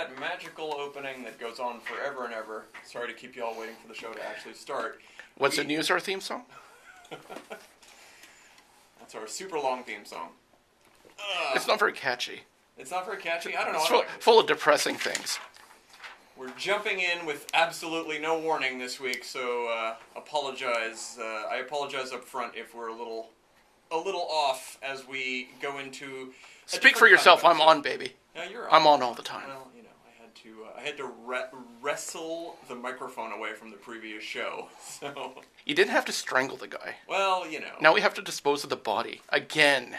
that magical opening that goes on forever and ever. Sorry to keep you all waiting for the show to actually start. What's the news, our theme song? That's our super long theme song. It's not very catchy. It's not very catchy? I don't know. It's full of depressing things. We're jumping in with absolutely no warning this week, so apologize. I apologize up front if we're a little off as we go into. Speak for yourself. I'm on, baby. Yeah, you're on. I'm on all the time. Well, you know, I had to wrestle the microphone away from the previous show. So you didn't have to strangle the guy. Well, you know. Now we have to dispose of the body again.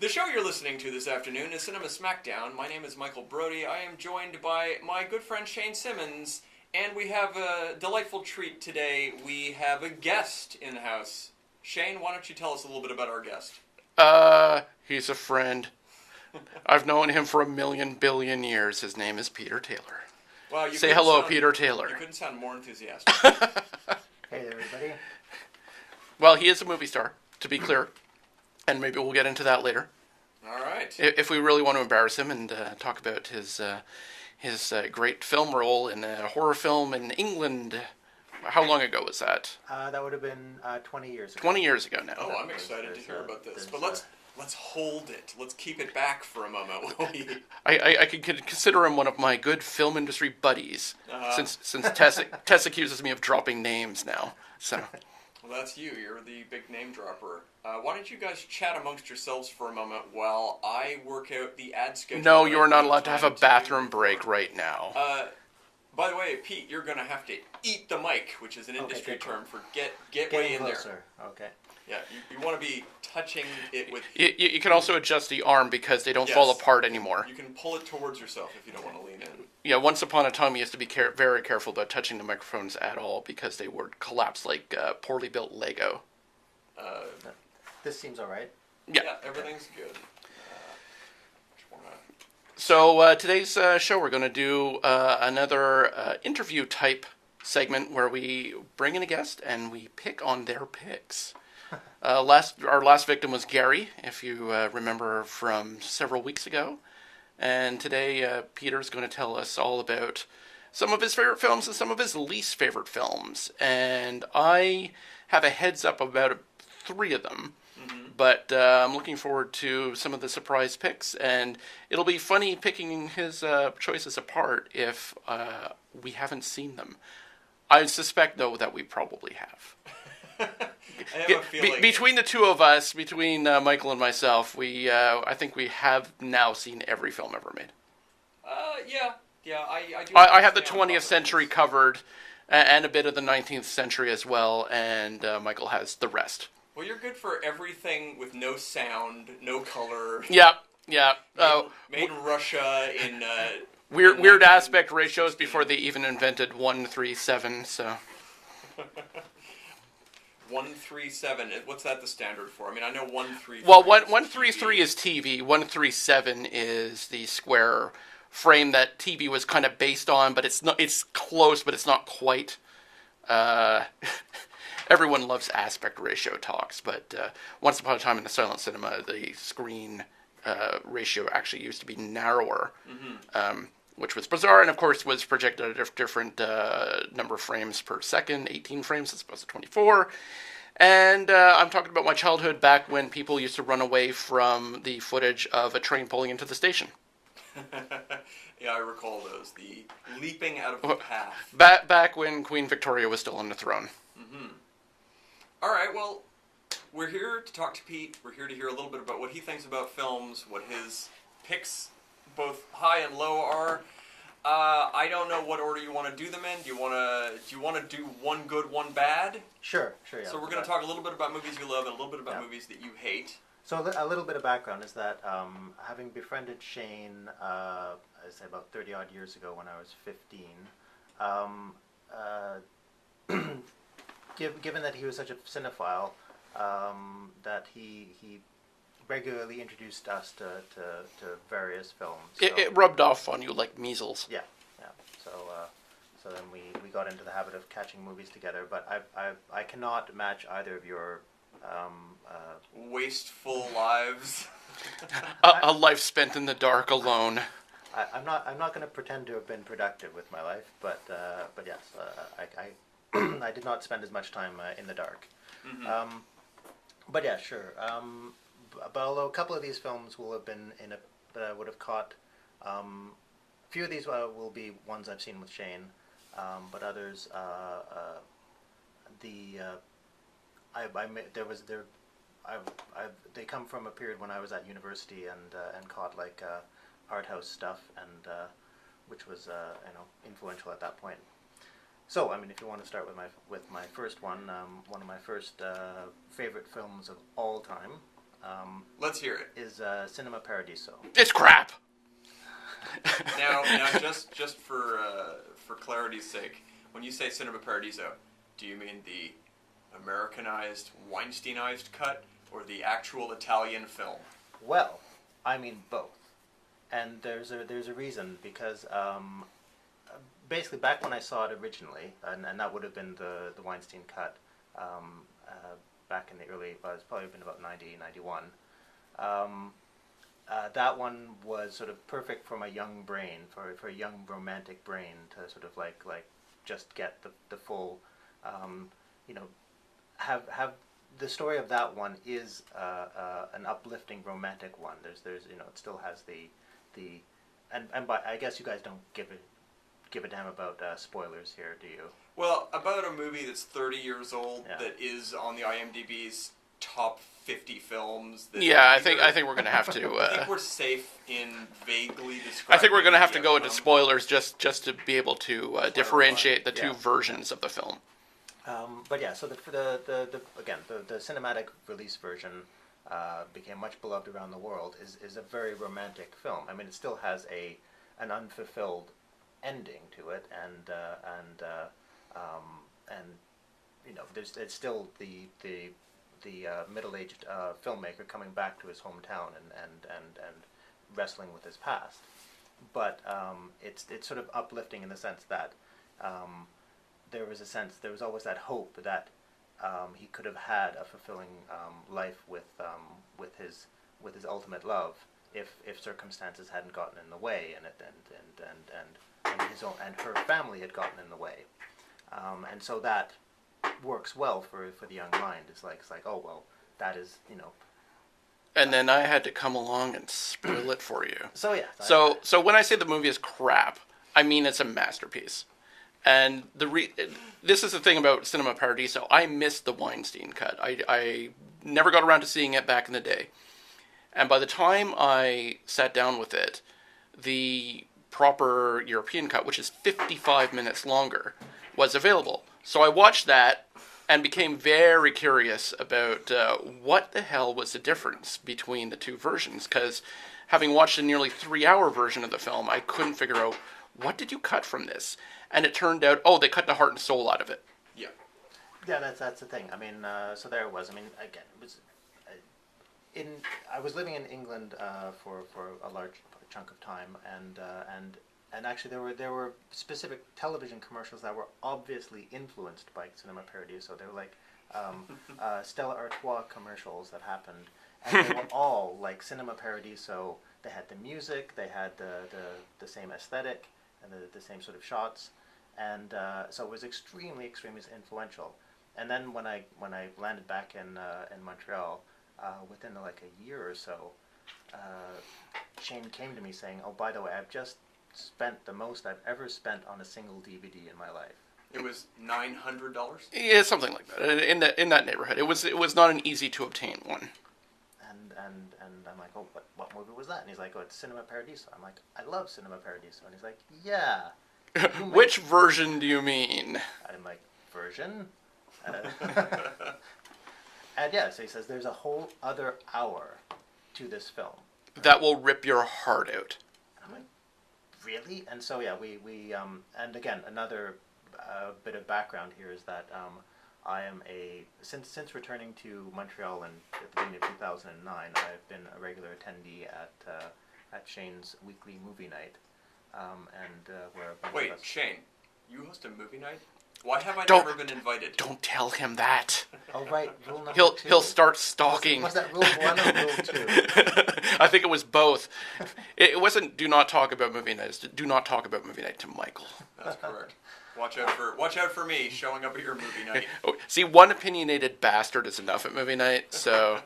The show you're listening to this afternoon is Cinema Smackdown. My name is Michael Brody. I am joined by my good friend Shane Simmons, and we have a delightful treat today. We have a guest in the house. Shane, why don't you tell us a little bit about our guest? He's a friend. I've known him for 1,000,000 billion years. His name is Peter Taylor. Well, Say hello, Peter Taylor. You couldn't sound more enthusiastic. Hey there, everybody. Well, he is a movie star, to be clear. And maybe we'll get into that later. All right. If we really want to embarrass him and talk about his great film role in a horror film in England. How long ago was that? That would have been 20 years ago. 20 years ago now. Oh, I'm excited to hear about this. But let's hold it. Let's keep it back for a moment. I could consider him one of my good film industry buddies, since Tess accuses me of dropping names now. So. Well, that's you. You're the big name dropper. Why don't you guys chat amongst yourselves for a moment while I work out the ad schedule? No, you are not allowed to have a bathroom break right now. By the way, Pete, you're going to have to eat the mic, which is an industry term for get way in closer. There. Okay. Yeah, you want to be touching it with... You can also adjust the arm because they don't fall apart anymore. You can pull it towards yourself if you don't want to lean in. Yeah, once upon a time, you used to be very careful about touching the microphones at all because they would collapse like poorly built Lego. This seems all right. Yeah, everything's good. So today's show, we're going to do another interview-type segment where we bring in a guest and we pick on their picks. Our last victim was Gary, if you remember from several weeks ago. And today, Peter's going to tell us all about some of his favorite films and some of his least favorite films. And I have a heads up about 3 of them. Mm-hmm. But I'm looking forward to some of the surprise picks. And it'll be funny picking his choices apart if we haven't seen them. I suspect, though, that we probably have. I have a feeling. Between the two of us, between Michael and myself, I think we have now seen every film ever made. Yeah. I have the 20th century covered, and a bit of the 19th century as well, and Michael has the rest. Well, you're good for everything with no sound, no color. Yeah. Made in Russia in... weird aspect ratios before they even invented 1:37, so... 1:37. What's that the standard for? I mean, I know 1:33. Well, 1:33 is TV. 1:37 is the square frame that TV was kind of based on, but it's not. It's close, but it's not quite. Everyone loves aspect ratio talks, but once upon a time in the silent cinema, the screen ratio actually used to be narrower. Mm-hmm. Which was bizarre, and of course was projected at a different number of frames per second, 18 frames as opposed to 24. And I'm talking about my childhood back when people used to run away from the footage of a train pulling into the station. Yeah, I recall those. The leaping out of the path. Back when Queen Victoria was still on the throne. Mm-hmm. All right, well, we're here to talk to Pete. We're here to hear a little bit about what he thinks about films, what his picks both high and low are. I don't know what order you want to do them in. Do you want to do one good, one bad? Sure, yeah. So we're going to talk a little bit about movies you love and a little bit about movies that you hate. So a little bit of background is that having befriended Shane, I'd say about 30-odd years ago when I was 15, given that he was such a cinephile, that he regularly introduced us to various films. So, it rubbed off on you like measles. Yeah. So then we got into the habit of catching movies together. But I cannot match either of your wasteful lives. A life spent in the dark alone, I'm not going to pretend to have been productive with my life, but yes, I did not spend as much time in the dark. Mm-hmm. But yeah, sure. But although a couple of these films will have been in a that I would have caught, a few of these will be ones I've seen with Shane, but others the there was there they come from a period when I was at university and caught like art house stuff and which was influential at that point. So I mean, if you want to start with my first one of my first favorite films of all time. Let's hear it. Is Cinema Paradiso. It's crap. Now, just for clarity's sake, when you say Cinema Paradiso, do you mean the Americanized, Weinsteinized cut, or the actual Italian film? Well, I mean both, and there's a reason because basically back when I saw it originally, and that would have been the Weinstein cut. Back in the early, it's probably been about 90, 91. That one was sort of perfect for my young brain, for a young romantic brain to sort of like just get the full, have the story of that one is an uplifting romantic one. There's it still has the and by I guess you guys don't give a damn about spoilers here, do you? Well, about a movie that's 30 years old that is on the IMDb's top 50 films. Yeah, I think we're gonna have to. I think we're safe in vaguely describing. I think we're gonna have to go into spoilers just to be able to differentiate the two versions of the film. But yeah, so the cinematic release version became much beloved around the world. Is a very romantic film. I mean, it still has an unfulfilled ending to it, and it's still the middle-aged filmmaker coming back to his hometown and wrestling with his past. But it's sort of uplifting in the sense that there was always that hope that he could have had a fulfilling life with his ultimate love if circumstances hadn't gotten in the way and his own and her family had gotten in the way. And so that works well for the young mind. It's like oh well, that is And then I had to come along and spoil it for you. So yeah. So when I say the movie is crap, I mean it's a masterpiece. And this is the thing about Cinema Paradiso. I missed the Weinstein cut. I never got around to seeing it back in the day. And by the time I sat down with it, the proper European cut, which is 55 minutes longer, was available. So I watched that and became very curious about what the hell was the difference between the two versions. Because having watched a nearly 3-hour version of the film, I couldn't figure out, what did you cut from this? And it turned out, they cut the heart and soul out of it. Yeah. Yeah, that's the thing. I mean, so there it was. I mean, again, it was I was living in England for a large chunk of time, and actually there were specific television commercials that were obviously influenced by Cinema Paradiso. They were like Stella Artois commercials that happened, and they were all like Cinema Paradiso. They had the music, they had the same aesthetic, and the same sort of shots, and so it was extremely influential. And then when I landed back in Montreal, within like a year or so, Shane came to me saying, "Oh, by the way, I've just spent the most I've ever spent on a single DVD in my life." It was $900. Yeah, something like that. In that neighborhood, it was not an easy to obtain one. And I'm like, "Oh, what movie was that?" And he's like, "Oh, it's Cinema Paradiso." I'm like, "I love Cinema Paradiso." And he's like, "Yeah." Which version do you mean? I'm like, "Version?" And yeah, so he says there's a whole other hour to this film that will rip your heart out. And I'm like, really? And so yeah, we and again, another bit of background here is that I am since returning to Montreal at the beginning of 2009, I've been a regular attendee at Shane's weekly movie night, where a bunch of us... Shane, you host a movie night? Why have I Don't- never been invited? Don't tell him that. Oh, right. Rule number He'll 2. he'll start stalking. Was that rule 1 or rule 2? I think it was both. It wasn't do not talk about movie nights. Do not talk about movie night to Michael. That's correct. Watch out for me showing up at your movie night. Oh, see, one opinionated bastard is enough at movie night, so...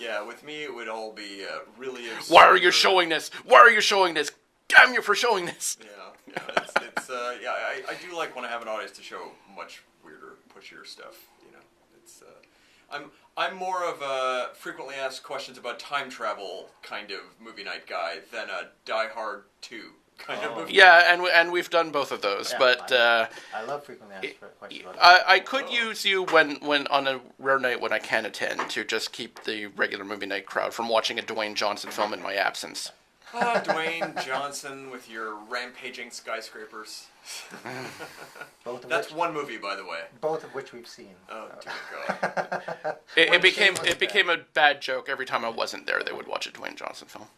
Yeah, with me it would all be really absurd. Why are you showing this? Why are you showing this? Damn you for showing this! Yeah, it's I do like when I have an audience to show much weirder, pushier stuff. You know, it's I'm more of a frequently asked questions about time travel kind of movie night guy than a Die Hard 2 kind of movie. Yeah, and we've done both of those, Yeah, but I love frequently asked questions about I could use you when on a rare night when I can attend to just keep the regular movie night crowd from watching a Dwayne Johnson film in my absence. Dwayne Johnson with your rampaging skyscrapers. both of That's which, one movie, by the way. both of which we've seen. Oh dear God! It became shameless a bad joke every time I wasn't there. They would watch a Dwayne Johnson film.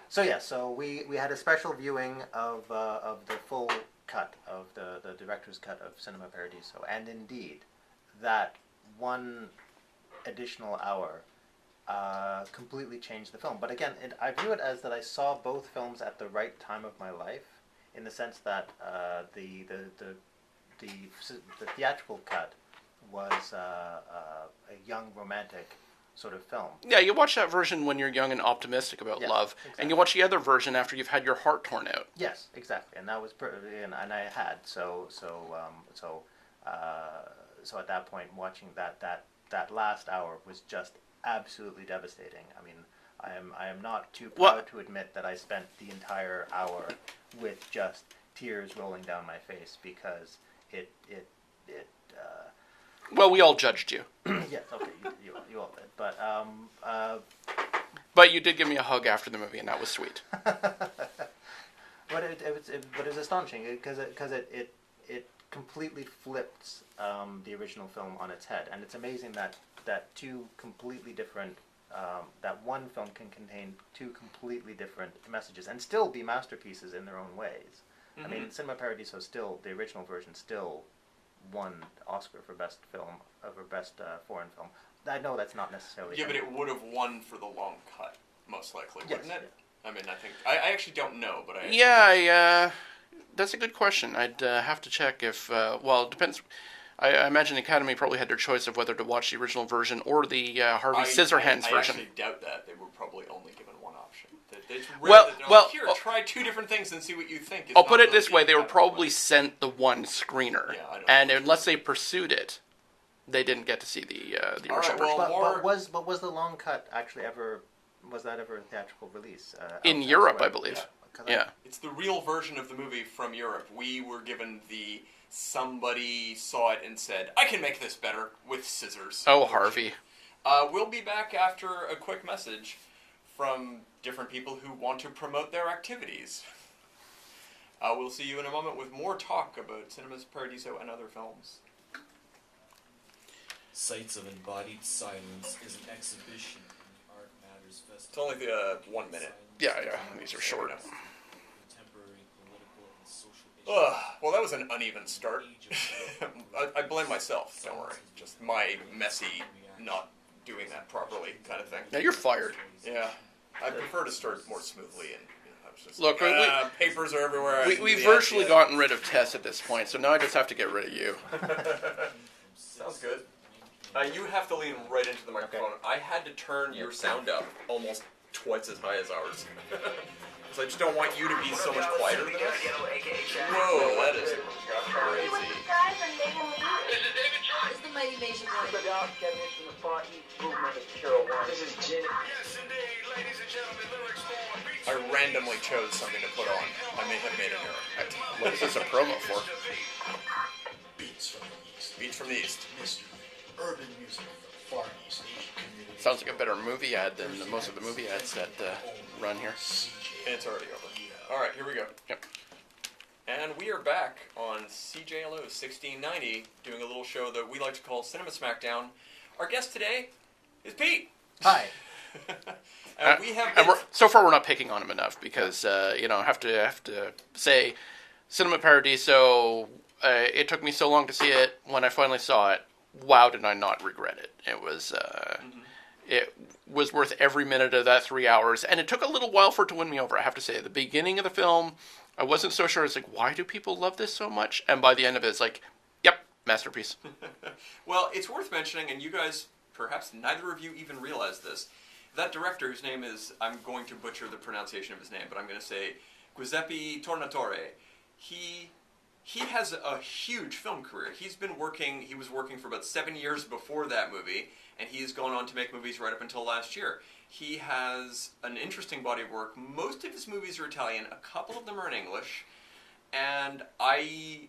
So we had a special viewing of the full cut of the director's cut of Cinema Paradiso, and indeed, that one additional hour completely changed the film. But again, I view it as that I saw both films at the right time of my life, in the sense that the theatrical cut was a young romantic sort of film. Yeah, you watch that version when you're young and optimistic about Yeah, love, exactly. and you watch the other version after you've had your heart torn out. Yes, exactly, and that was and I had so at that point watching that last hour was just absolutely devastating. I mean, I am not too proud to admit that I spent the entire hour with just tears rolling down my face because it Well, we all judged you, yes, okay, you all did, but but you did give me a hug after the movie, and that was sweet. But it was astonishing because it completely flips the original film on its head, and it's amazing that two completely different that one film can contain two completely different messages and still be masterpieces in their own ways. Mm-hmm. I mean, Cinema Paradiso still, the original version still won Oscar for best film or best foreign film. I know that's not necessarily. Yeah, but it would have won for the long cut, most likely, yes, wouldn't it? Yeah. I mean, I think I actually don't know, but I That's a good question. I'd have to check if well, it depends. I imagine the Academy probably had their choice of whether to watch the original version or the Harvey Scissorhands I version. actually doubt that. They were probably only given one option. Here, try two different things and see what you think. I'll put it this way: they were probably sent the one screener, and unless they pursued it, they didn't get to see the original version. But was the long cut actually ever? Was that ever a theatrical release? In Europe, I believe. Yeah. It's the real version of the movie from Europe. We were given somebody saw it and said, I can make this better with scissors. Oh, Harvey. We'll be back after a quick message from different people who want to promote their activities. We'll see you in a moment with more talk about Cinema's Paradiso and other films. Sights of Embodied Silence is an exhibition in the Art Matters Festival. It's only 1 minute. Yeah, these are short. Contemporary political and social issues. Well, that was an uneven start. I blame myself, don't worry. Just my messy, not doing that properly kind of thing. Now you're fired. Yeah. I prefer to start more smoothly and I was just Look, papers are everywhere. We've virtually gotten rid of Tess at this point, so now I just have to get rid of you. Sounds good. You have to lean right into the microphone. Okay. I had to turn your sound up almost twice as high as ours. Because I just don't want you to be so much quieter than us. Whoa, that is crazy. This is the Mighty Major Boy. This is Jin. Yes, indeed, ladies and gentlemen, lyrics for I randomly chose something to put on. I may have made an error. What is this a promo for? Beats from the East. Beats from the East. Mystery, urban music from the Far East Asian community. Sounds like a better movie ad than most of the movie ads that run here. And it's already over. Alright, here we go. Yep. And we are back on CJLO 1690, doing a little show that we like to call Cinema Smackdown. Our guest today is Pete. Hi. And we have been... so far we're not picking on him enough because I have to say Cinema Paradiso it took me so long to see it. When I finally saw it, wow, did I not regret it. It was worth every minute of that 3 hours, and it took a little while for it to win me over, I have to say. At the beginning of the film, I wasn't so sure. It's like, why do people love this so much? And by the end of it, it's like, yep, masterpiece. Well, it's worth mentioning, and you guys, perhaps neither of you even realize this, that director, whose name is, I'm going to butcher the pronunciation of his name, but I'm going to say Giuseppe Tornatore, he has a huge film career. He was working for about 7 years before that movie, and he's gone on to make movies right up until last year. He has an interesting body of work. Most of his movies are Italian. A couple of them are in English. And I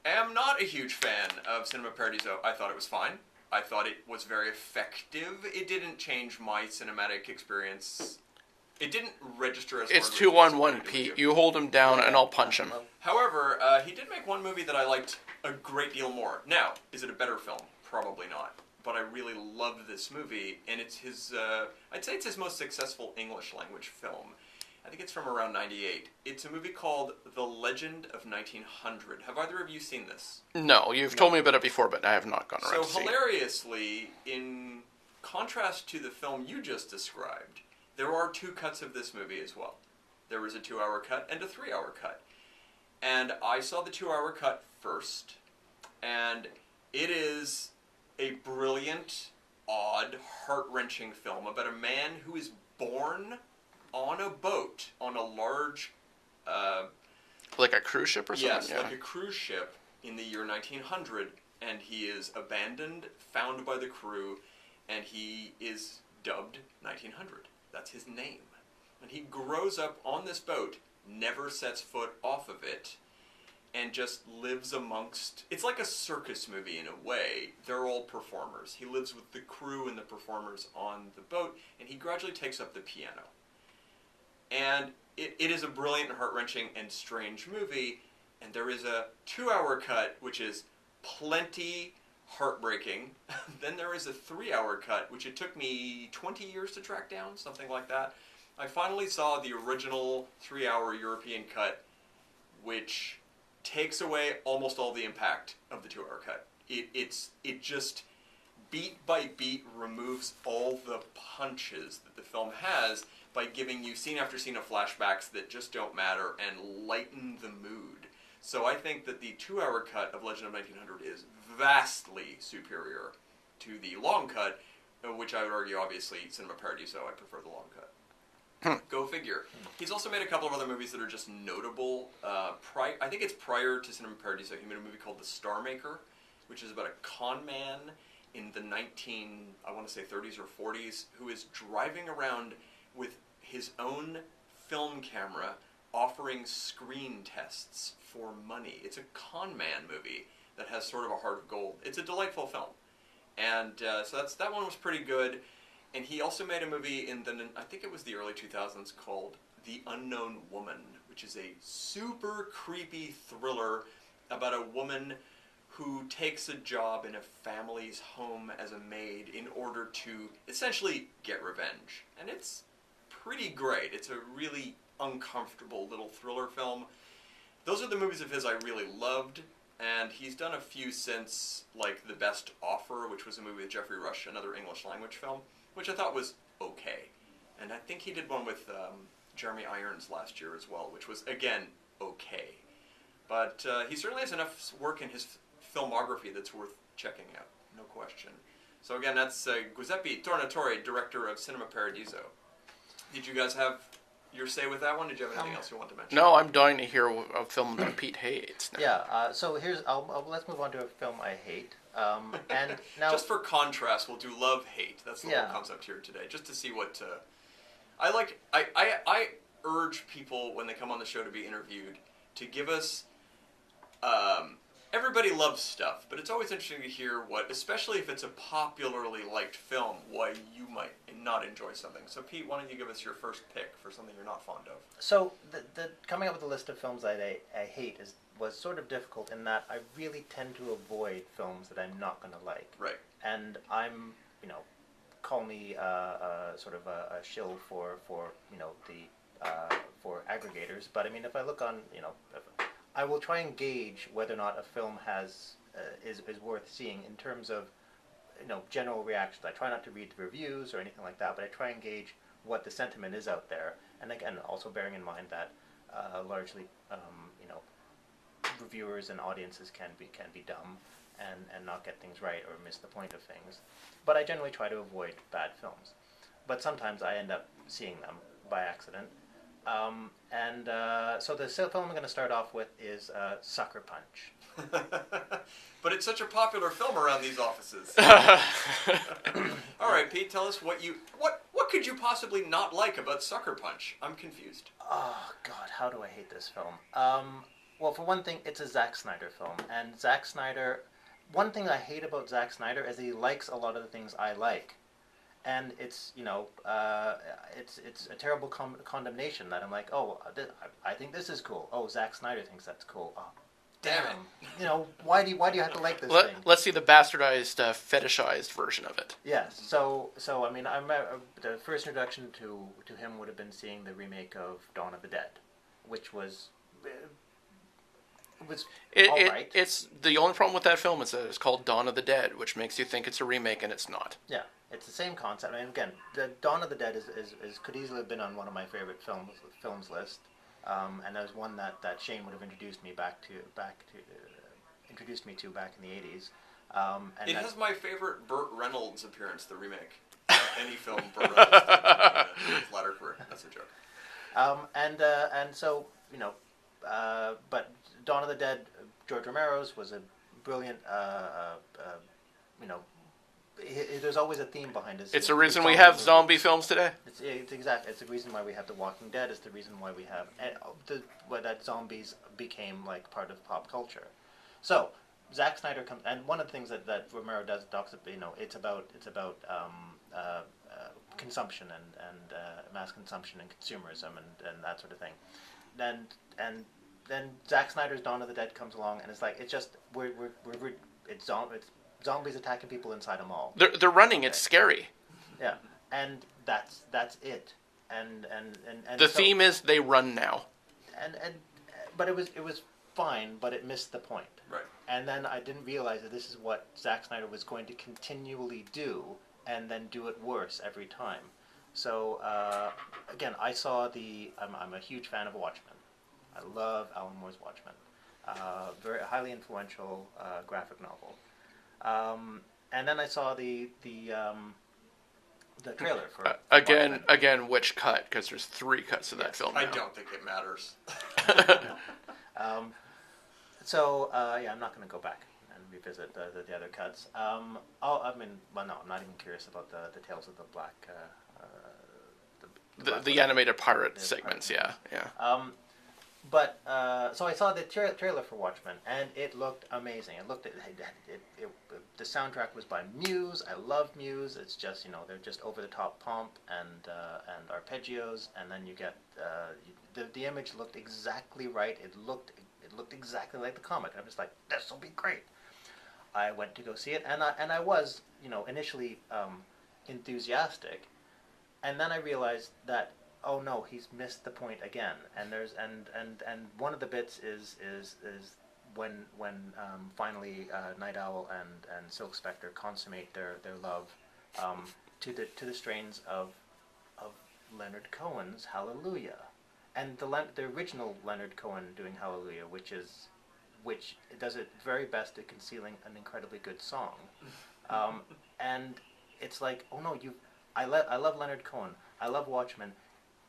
am not a huge fan of Cinema Paradiso. I thought it was fine. I thought it was very effective. It didn't change my cinematic experience. It didn't register as It's hard 2-on-1, Pete. You hold him down, and I'll punch him. However, he did make one movie that I liked a great deal more. Now, is it a better film? Probably not. But I really loved this movie, and it's his, I'd say it's his most successful English language film. I think it's from around 98. It's a movie called The Legend of 1900. Have either of you seen this? No, you've told me about it before, but I have not gone around to see it. So hilariously, in contrast to the film you just described, there are 2 cuts of this movie as well. There is a 2-hour cut and a 3-hour cut. And I saw the 2-hour cut first, and it is a brilliant, odd, heart-wrenching film about a man who is born on a boat on a large... like a cruise ship or something? Yes, like a cruise ship in the year 1900, and he is abandoned, found by the crew, and he is dubbed 1900. That's his name. And he grows up on this boat, never sets foot off of it, and just lives amongst... It's like a circus movie in a way. They're all performers. He lives with the crew and the performers on the boat, and he gradually takes up the piano. And it is a brilliant, heart-wrenching, and strange movie, and there is a 2-hour cut, which is plenty heartbreaking. Then there is a 3-hour cut, which it took me 20 years to track down, something like that. I finally saw the original 3-hour European cut, which takes away almost all the impact of the 2-hour cut. It just, beat by beat, removes all the punches that the film has by giving you scene after scene of flashbacks that just don't matter and lighten the mood. So I think that the 2-hour cut of Legend of 1900 is vastly superior to the long cut, which I would argue, obviously, Cinema Paradiso, I prefer the long cut. Go figure. He's also made a couple of other movies that are just notable. I think it's prior to Cinema Paradiso. He made a movie called The Star Maker, which is about a con man in the 30s or 40s, who is driving around with his own film camera offering screen tests for money. It's a con man movie that has sort of a heart of gold. It's a delightful film. And so that one was pretty good. And he also made a movie in I think it was the early 2000s, called The Unknown Woman, which is a super creepy thriller about a woman who takes a job in a family's home as a maid in order to essentially get revenge. And it's pretty great. It's a really uncomfortable little thriller film. Those are the movies of his I really loved. And he's done a few since, like The Best Offer, which was a movie with Geoffrey Rush, another English language film, which I thought was okay. And I think he did one with Jeremy Irons last year as well, which was, again, okay. But he certainly has enough work in his filmography that's worth checking out, no question. So again, that's Giuseppe Tornatore, director of Cinema Paradiso. Did you guys have your say with that one? Did you have anything else you want to mention? No, I'm dying to hear a film that Pete hates now. Yeah, so let's move on to a film I hate. And now, just for contrast, we'll do love-hate. That's the whole concept here today, just to see what... I urge people, when they come on the show to be interviewed, to give us... everybody loves stuff, but it's always interesting to hear what, especially if it's a popularly liked film, why you might not enjoy something. So Pete, why don't you give us your first pick for something you're not fond of? So the coming up with a list of films I hate was sort of difficult in that I really tend to avoid films that I'm not going to like. Right. And I'm, call me sort of a shill for for aggregators. But I mean, if I look on, I will try and gauge whether or not a film is worth seeing in terms of general reactions. I try not to read the reviews or anything like that, but I try and gauge what the sentiment is out there. And again, also bearing in mind that largely, reviewers and audiences can be dumb and not get things right or miss the point of things. But I generally try to avoid bad films. But sometimes I end up seeing them by accident. So the film I'm going to start off with is Sucker Punch. But it's such a popular film around these offices. All right, Pete, tell us what could you possibly not like about Sucker Punch? I'm confused. Oh God, how do I hate this film? Well, for one thing, it's a Zack Snyder film, and Zack Snyder. One thing I hate about Zack Snyder is he likes a lot of the things I like, and it's it's a terrible condemnation that I'm like, oh, I think this is cool. Oh, Zack Snyder thinks that's cool. Oh, damn it. Why do you have to like this thing? Let's see the bastardized, fetishized version of it. Yes. So I mean, the first introduction to him would have been seeing the remake of Dawn of the Dead, which was all right. It's the only problem with that film is that it's called Dawn of the Dead, which makes you think it's a remake, and it's not. Yeah, it's the same concept. I mean, again, the Dawn of the Dead is could easily have been on one of my favorite films list, and that was one that Shane would have introduced me back to back in the 80s. And it has my favorite Burt Reynolds appearance, the remake. Any film Burt Reynolds did in his latter career. That's a joke. And so but Dawn of the Dead, George Romero's, was a brilliant. There's always a theme behind it. It's the reason we have zombie films today. It's exactly. It's the reason why we have The Walking Dead. It's the reason why we have that zombies became like part of pop culture. So Zack Snyder comes, and one of the things that Romero does talks about, it's about consumption and mass consumption and consumerism and that sort of thing. And then Zack Snyder's Dawn of the Dead comes along, and it's like it's zombies attacking people inside a mall. They're running. Okay. It's scary. Yeah, and that's it. And the theme is they run now. But it was fine, but it missed the point. Right. And then I didn't realize that this is what Zack Snyder was going to continually do, and then do it worse every time. So again, I saw I'm a huge fan of Watchmen. I love Alan Moore's Watchmen. Very highly influential graphic novel. And then I saw the trailer for again, which cut? Because there's 3 cuts of that film now. I don't think it matters. I'm not going to go back and revisit the other cuts. I'm not even curious about the Tales of the Black. The animated pirate segments, yeah. But so I saw the trailer for Watchmen, and it looked amazing. The soundtrack was by Muse. I love Muse. It's just they're just over the top pomp and arpeggios, and then you get the image looked exactly right. It looked exactly like the comic. I'm just like, this will be great. I went to go see it, and I was initially enthusiastic, and then I realized that, oh no, he's missed the point again. And there's and one of the bits is when finally Night Owl and Silk Spectre consummate their love to the strains of Leonard Cohen's Hallelujah, and the original Leonard Cohen doing Hallelujah, which does it very best at concealing an incredibly good song, and it's like, oh no, I love Leonard Cohen, I love Watchmen.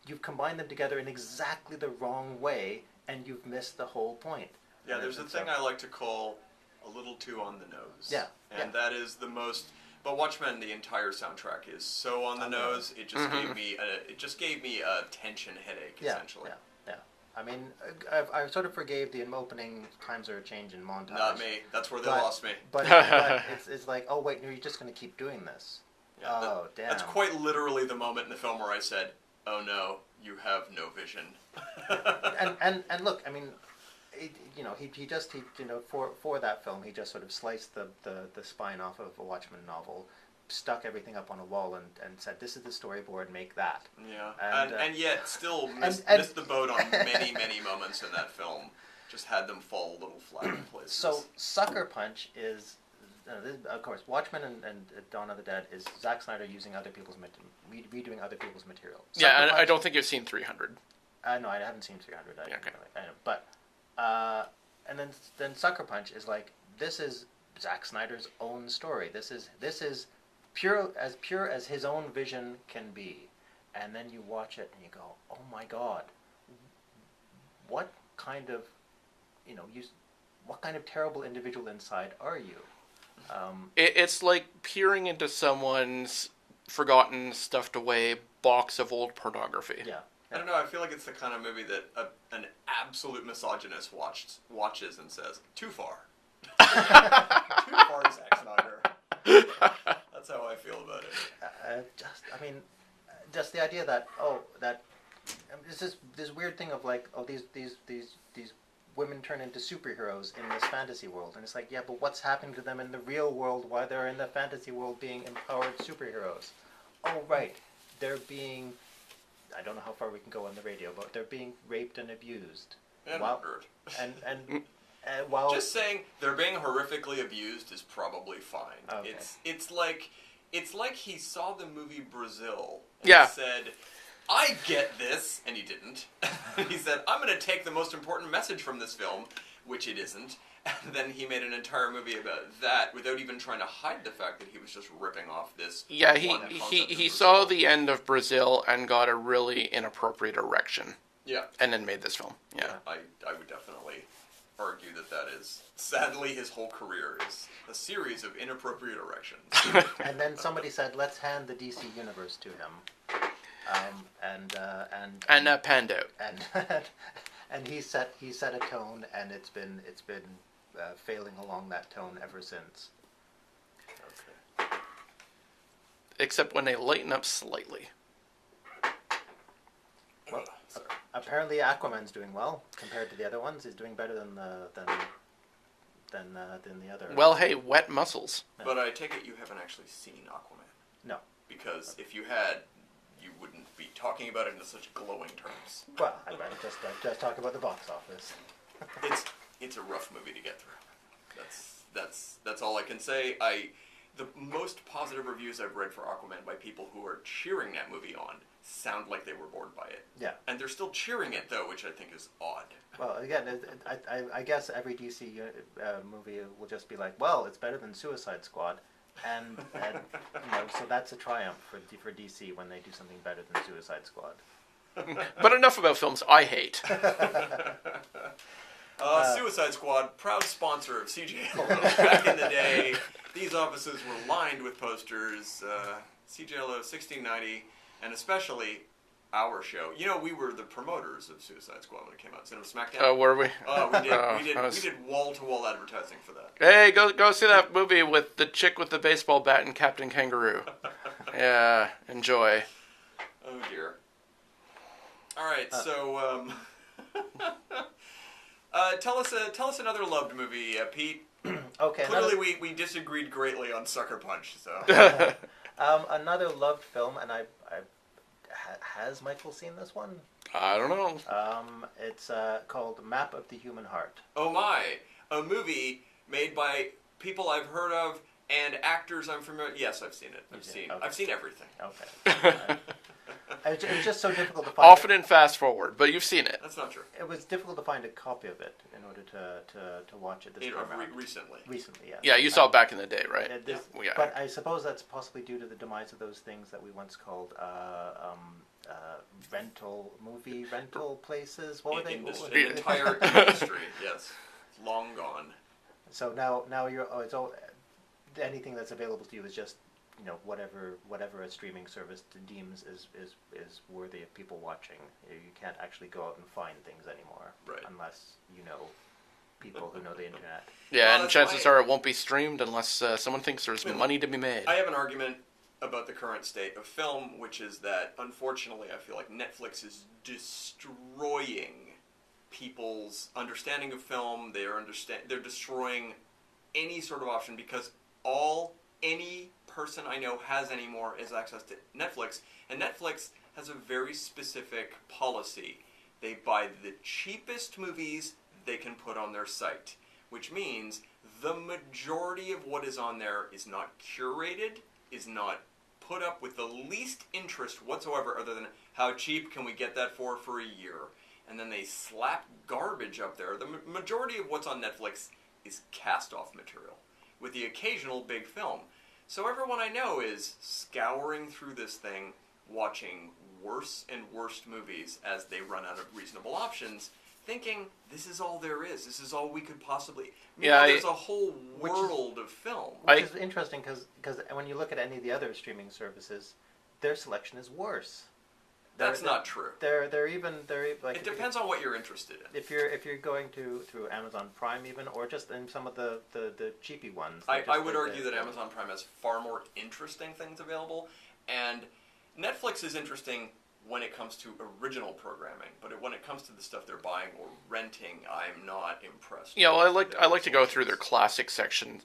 You've combined them together in exactly the wrong way, and you've missed the whole point. Yeah, there's a thing I like to call a little too on the nose. Yeah. And that is the most... But Watchmen, the entire soundtrack is so on the nose, it just gave me a tension headache, essentially. Yeah. I mean, I sort of forgave the opening Times Are a Changin' montage. Not me. That's where they lost me. But it's like, oh wait, no, you're just going to keep doing this. Yeah, damn. That's quite literally the moment in the film where I said, oh no, you have no vision. and look, I mean, for that film, he just sort of sliced the spine off of a Watchmen novel, stuck everything up on a wall, and said, this is the storyboard, make that. Yeah, and yet still missed the boat on many, many moments in that film. just had them fall a little flat in places. So Sucker Punch is, of course, Watchmen and Dawn of the Dead is Zack Snyder using other people's redoing other people's material. Yeah, I don't think you've seen 300. No, I haven't seen 300. Okay. I know, but and then Sucker Punch is like, this is Zack Snyder's own story. This is pure as his own vision can be. And then you watch it and you go, oh my God, what kind of what kind of terrible individual inside are you? It's like peering into someone's forgotten, stuffed away box of old pornography. Yeah. I don't know, I feel like it's the kind of movie that an absolute misogynist watches and says, too far. Too far, Zack Snyder. That's how I feel about it. Just the idea that it's this weird thing of like, these women turn into superheroes in this fantasy world, and it's like, yeah, but what's happening to them in the real world while they're in the fantasy world being empowered superheroes? Oh, right, they're being, I don't know how far we can go on the radio, but they're being raped and abused. And murdered. And while... Just saying they're being horrifically abused is probably fine. Okay. It's like he saw the movie Brazil and Yeah. said, I get this, and he didn't. He said, I'm going to take the most important message from this film, which it isn't, and then he made an entire movie about that without even trying to hide the fact that he was just ripping off this. Yeah, one concept he of saw Brazil. the end of Brazil and got a really inappropriate erection, Yeah. and then made this film. Yeah. I would definitely argue that is, sadly, his whole career is a series of inappropriate erections. And then somebody said, let's hand the DC universe to him. And panned out. And he set a tone, and it's been failing along that tone ever since. Okay. Except when they lighten up slightly. Well, apparently Aquaman's doing well compared to the other ones. He's doing better than the other. Well, hey, wet muscles. But I take it you haven't actually seen Aquaman. No. Because if you had, you wouldn't be talking about it in such glowing terms. Well, I'd rather just talk about the box office. It's a rough movie to get through. That's all I can say. The most positive reviews I've read for Aquaman by people who are cheering that movie on sound like they were bored by it. Yeah. And they're still cheering it though, which I think is odd. Well, again, I guess every DC movie will just be like, well, it's better than Suicide Squad, and so that's a triumph for DC when they do something better than Suicide Squad. But enough about films I hate. Suicide Squad, proud sponsor of CJLO. Back in the day, these offices were lined with posters, CJLO 1690, and especially our show. You know, we were the promoters of Suicide Squad when it came out. Instead of Smackdown. Were we? We did wall-to-wall advertising for that. Hey, go see that movie with the chick with the baseball bat and Captain Kangaroo. Yeah, enjoy. Oh dear. All right, so tell us another loved movie, Pete. Okay. Clearly, we disagreed greatly on Sucker Punch. So another loved film, and has Michael seen this one? I don't know. It's called Map of the Human Heart. oh my, a movie made by people I've heard of and actors I'm familiar. Yes, I've seen it. I've seen everything. Okay. It was just so difficult to find. Often in fast forward, but you've seen it. That's not true. It was difficult to find a copy of it in order to watch it this time around. Recently. Recently, yeah. Yeah, you saw it back in the day, right? Yeah. But I suppose that's possibly due to the demise of those things that we once called movie rental places. What were they? The entire industry, yes, long gone. So now you're it's all anything that's available to you is just whatever a streaming service deems is worthy of people watching. You can't actually go out and find things anymore, right? Unless you know people who know the internet. Yeah, Well, and chances are it won't be streamed unless someone thinks there's money to be made. I have an argument about the current state of film, which is that, unfortunately, I feel like Netflix is destroying people's understanding of film. They're destroying any sort of option because all any person I know has anymore is access to Netflix, and Netflix has a very specific policy. They buy the cheapest movies they can put on their site, which means the majority of what is on there is not curated, is not put up with the least interest whatsoever other than how cheap can we get that for a year. And then they slap garbage up there. The majority of what's on Netflix is cast-off material, with the occasional big film. So everyone I know is scouring through this thing, watching worse and worse movies as they run out of reasonable options, thinking, this is all there is. This is all we could possibly... There's a whole world of film. Which is interesting, because when you look at any of the other streaming services, their selection is worse. That's not true. They're even like... It depends on what you're interested in. If you're going through Amazon Prime even, or just in some of the cheapy ones. I would argue that Amazon Prime has far more interesting things available, and Netflix is interesting when it comes to original programming, but when it comes to the stuff they're buying or renting, I'm not impressed. Yeah, well, I like to go through their classic section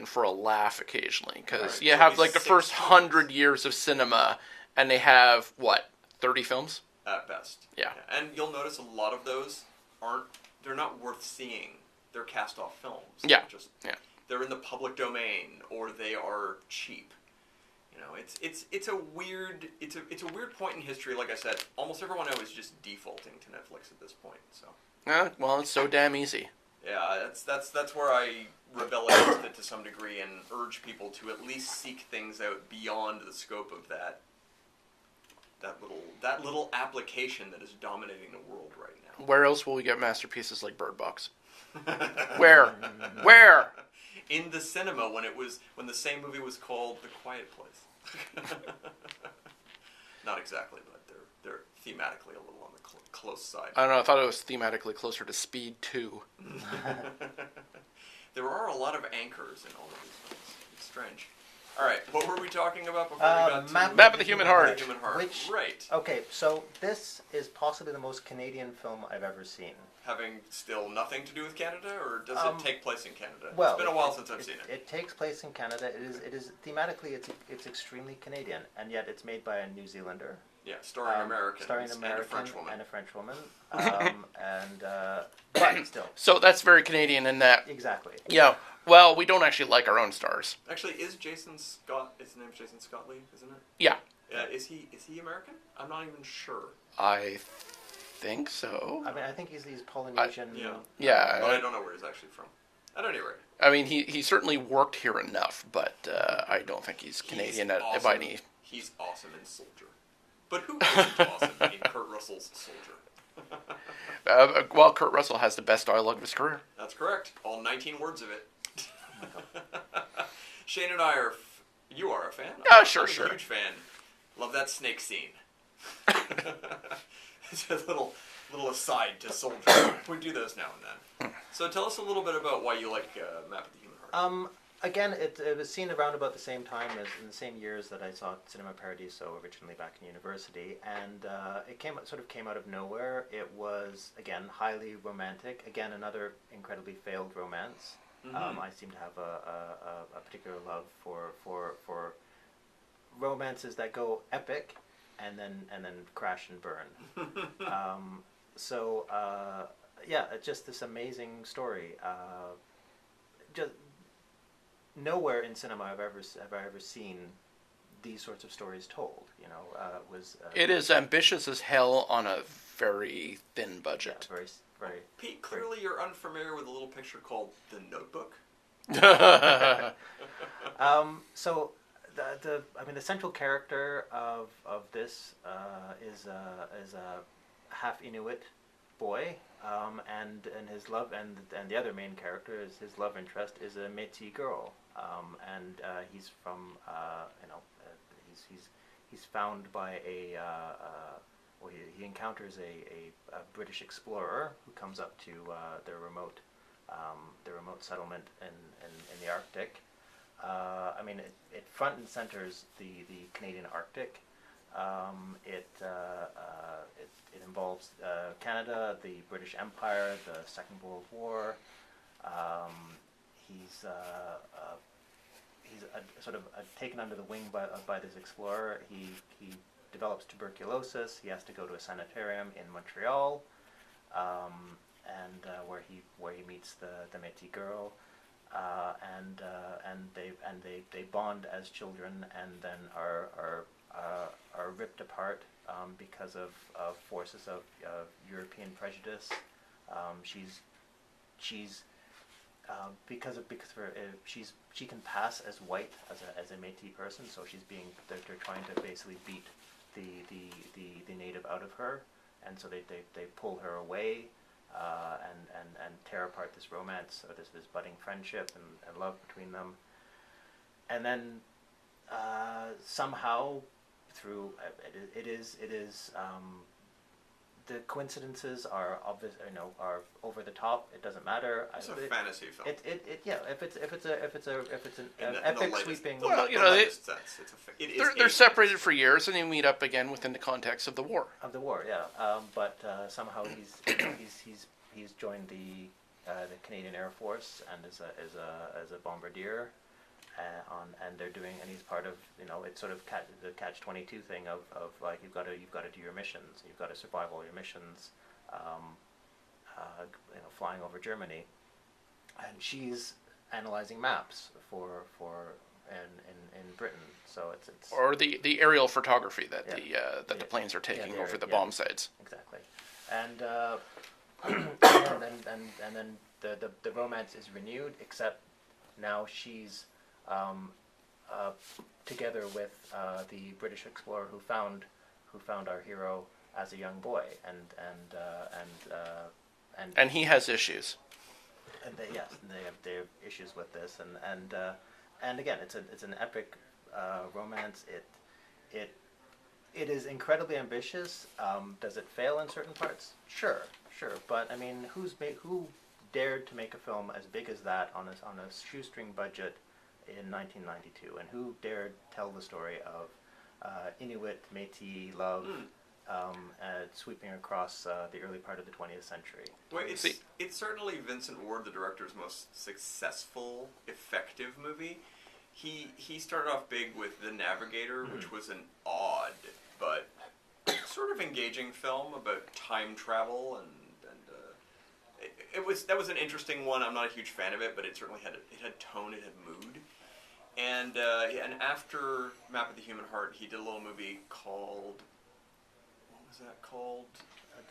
for a laugh occasionally, because you So have these like the 6 first films. 100 years of cinema, and they have, what, 30 films? At best. Yeah. And you'll notice a lot of those they're not worth seeing. They're cast-off films. Yeah. They're in the public domain, or they are cheap. You know, it's a weird point in history. Like I said, almost everyone I know is just defaulting to Netflix at this point. So. Well, it's so damn easy. Yeah, that's where I rebel against it to some degree and urge people to at least seek things out beyond the scope of that little application that is dominating the world right now. Where else will we get masterpieces like Bird Box? Where? In the cinema when the same movie was called The Quiet Place. Not exactly, but they're thematically a little on the close side. I don't know. I thought it was thematically closer to Speed 2. There are a lot of anchors in all of these films. It's strange. All right, what were we talking about before we got to Map of the Human Heart. The Human Heart. Right. Okay, so this is possibly the most Canadian film I've ever seen. Having still nothing to do with Canada, or does it take place in Canada? Well, it's been a while since I've seen it. It takes place in Canada. It is thematically it's extremely Canadian, and yet it's made by a New Zealander. Yeah, starring Americans and a French woman. But still. So that's very Canadian in that. Exactly. Yeah. Well, we don't actually like our own stars. Actually, is Jason Scott? His name's Jason Scott Lee, isn't it? Yeah. Is he American? I'm not even sure. I think so. I mean, I think he's Polynesian. Yeah. But I don't know where he's actually from. At any rate. I mean, he certainly worked here enough, but I don't think he's Canadian by any. He's awesome in Soldier. But who isn't awesome in Kurt Russell's Soldier? Well, Kurt Russell has the best dialogue of his career. That's correct. All 19 words of it. Shane and I you are a fan? Oh, sure. I'm a huge fan. Love that snake scene. It's a little aside to Soldier. We do those now and then. So tell us a little bit about why you like Map of the Human Heart. Again, it was seen around about the same time as in the same years that I saw Cinema Paradiso originally back in university, and it sort of came out of nowhere. It was again highly romantic. Again, another incredibly failed romance. Mm-hmm. I seem to have a particular love for romances that go epic and then crash and burn. It's just this amazing story. Just nowhere in cinema have I ever seen these sorts of stories told. You know, it is ambitious as hell on a very thin budget. Yeah, very. Pete, clearly you're unfamiliar with a little picture called The Notebook. So the central character of this is a half Inuit boy, and his love and the other main character is his love interest is a Métis girl, and he's from he's found by he encounters a British explorer who comes up to their remote settlement in the Arctic. I mean, it front and centers the Canadian Arctic. It involves Canada, the British Empire, the Second World War. He's sort of taken under the wing by this explorer. He develops tuberculosis. He has to go to a sanitarium in Montreal, where he meets the Métis girl, and they bond as children, and then are ripped apart because of forces of European prejudice. She's because of her she can pass as white as a Métis person, so they're trying to basically beat the native out of her, and so they pull her away and tear apart this romance, or this budding friendship and love between them, and then somehow through it is the coincidences are obvious, are over the top. It doesn't matter. It's a fantasy film. If it's an In the epic latest- sweeping. Well, in the latest sense, they're separated for years, and they meet up again within the context of the war. Of the war, yeah. But somehow he's joined the Canadian Air Force and is a bombardier, and they're doing, and he's part of, it's sort of the catch-22 thing of like you've got to do your missions, you've got to survive all your missions, flying over Germany, and she's analyzing maps for in Britain, so it's Or the aerial photography that the planes are Yeah, taking the over air- the yeah. bomb sites. exactly, and and then the romance is renewed, except now she's together with the British explorer who found our hero as a young boy, And he has issues. and they have issues with this, and again it's an epic romance. It is incredibly ambitious. Does it fail in certain parts? Sure. But I mean, who dared to make a film as big as that on a shoestring budget in 1992, and who dared tell the story of Inuit Métis love sweeping across the early part of the 20th century? Well, it's certainly Vincent Ward, the director's most successful, effective movie. He started off big with The Navigator, which was an odd but sort of engaging film about time travel, and that was an interesting one. I'm not a huge fan of it, but it certainly had tone, it had mood. And after Map of the Human Heart, he did a little movie called, what was that called?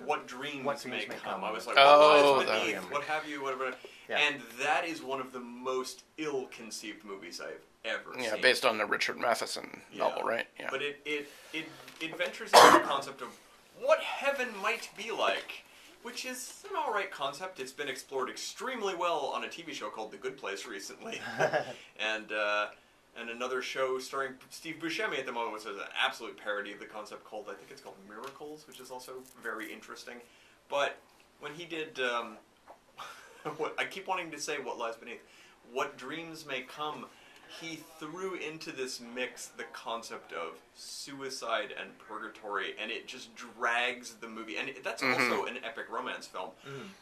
What Dreams May Come. I was like, Oh, what lies that- beneath? What have you? Whatever. Yeah. And that is one of the most ill-conceived movies I've ever seen. Yeah, based on the Richard Matheson novel, right? Yeah. But it ventures into the concept of what heaven might be like, which is an alright concept. It's been explored extremely well on a TV show called The Good Place recently. And another show starring Steve Buscemi at the moment, which is an absolute parody of the concept called, I think it's called Miracles, which is also very interesting. But when he did, I keep wanting to say What Lies Beneath, What Dreams May Come, he threw into this mix the concept of suicide and purgatory, and it just drags the movie. And that's also an epic romance film,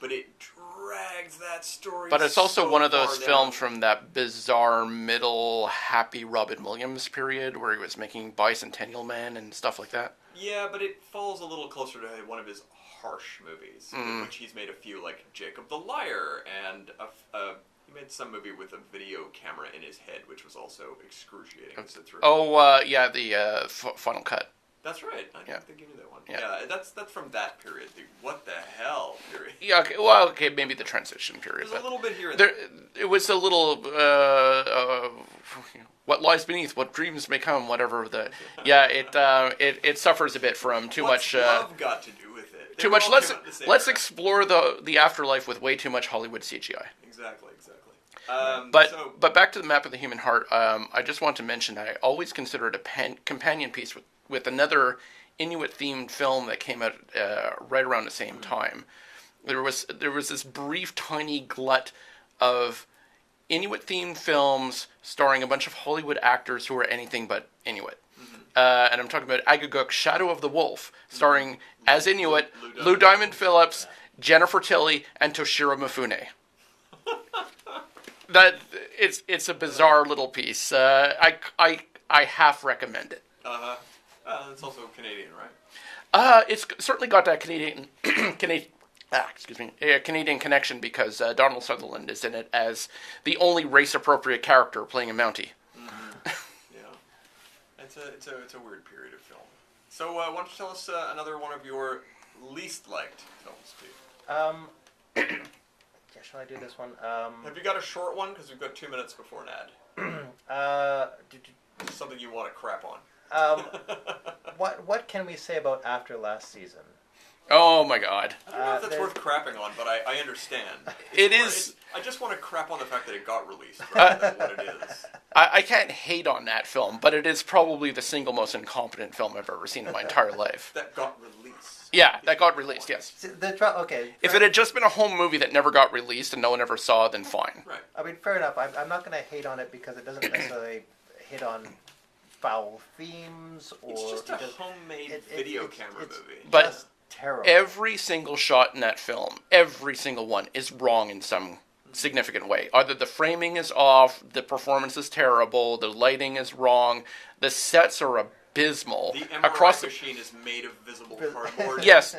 but it drags that story. But it's also so one of those far down. films from that bizarre middle happy Robin Williams period where he was making Bicentennial Man and stuff like that. Yeah, but it falls a little closer to one of his harsh movies, which he's made a few, like Jacob the Liar, and he made some movie with a video camera in his head, which was also excruciating to sit through. The Final Cut. That's right. I Yeah. didn't think you knew that one. Yeah. Yeah, that's from that period. The what the hell period. Yeah, okay, maybe the transition period. There's a little bit here and there, it was a little, what lies beneath, what dreams may come, whatever. It suffers a bit from too What's much. love got to do with it? Too much. All Let's came out the same let's era. explore the afterlife with way too much Hollywood CGI. Exactly. But back to the Map of the Human Heart. I just want to mention I always consider it a companion piece with another Inuit-themed film that came out right around the same time. There was this brief, tiny glut of Inuit-themed films starring a bunch of Hollywood actors who were anything but Inuit. And I'm talking about Agaguk, Shadow of the Wolf, starring as Inuit Lou Diamond Phillips, Jennifer Tilly, and Toshiro Mifune. That it's a bizarre little piece. I half recommend it. It's also Canadian, right? It's certainly got that Canadian a Canadian Connection because Donald Sutherland is in it as the only race-appropriate character playing a Mountie. Yeah, it's a weird period of film. So why don't you tell us another one of your least liked films, Pete? Yeah, shall I do this one? Have you got a short one? Because we've got 2 minutes before an ad. Something you want to crap on. What can we say about After Last Season? Oh my God! I don't know if that's worth crapping on, but I understand. It is. I just want to crap on the fact that it got released, rather than what it is. I can't hate on that film, but it is probably the single most incompetent film I've ever seen in my entire life. That got released. Yeah, that got released, yes. See, okay. If it had just been a home movie that never got released and no one ever saw, then fine. Right. I mean, fair enough. I'm not going to hate on it because it doesn't necessarily hit on foul themes or... It's just a homemade video camera movie. But just terrible. every single shot in that film, every single one, is wrong in some significant way. Either the framing is off, the performance is terrible, the lighting is wrong, the sets are abysmal. The MRI machine is made of visible cardboard. Yes.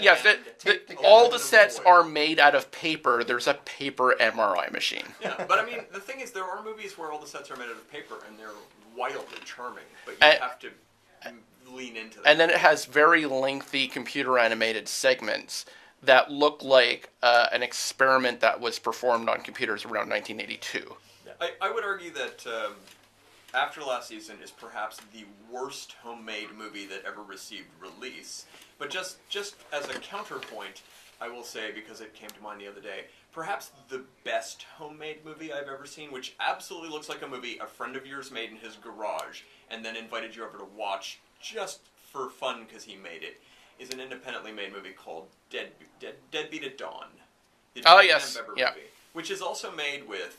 All the and sets foil. are made out of paper. There's a paper MRI machine. Yeah, but I mean, the thing is, there are movies where all the sets are made out of paper and they're wildly charming, but you have to lean into that. And then it has very lengthy computer animated segments that look like an experiment that was performed on computers around 1982. I would argue that After Last Season is perhaps the worst homemade movie that ever received release. But just as a counterpoint, I will say, because it came to mind the other day, perhaps the best homemade movie I've ever seen, which absolutely looks like a movie a friend of yours made in his garage and then invited you over to watch just for fun because he made it, is an independently made movie called Deadbeat at Dawn. The Oh, Jim yes. Van Bever Yeah. movie, which is also made with,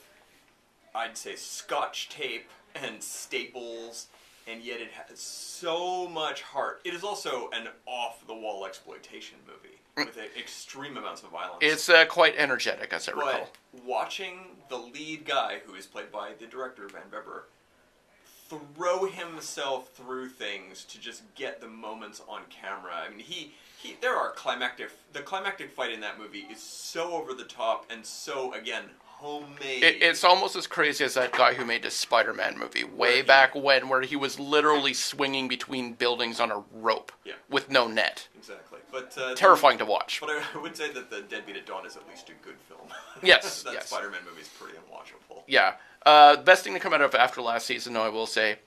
I'd say, Scotch tape and staples, and yet it has so much heart. It is also an off-the-wall exploitation movie with extreme amounts of violence. It's quite energetic, as I recall. But watching the lead guy, who is played by the director, Van Bever, throw himself through things to just get the moments on camera. I mean, there are the climactic fight in that movie is so over the top and so, again, homemade. It's almost as crazy as that guy who made the Spider-Man movie way back when, where he was literally swinging between buildings on a rope with no net. Exactly. But terrifying to watch. But I would say that the Deadbeat at Dawn is at least a good film. Yes, that yes. Spider-Man movie is pretty unwatchable. Yeah. Best thing to come out of After Last Season, though, I will say,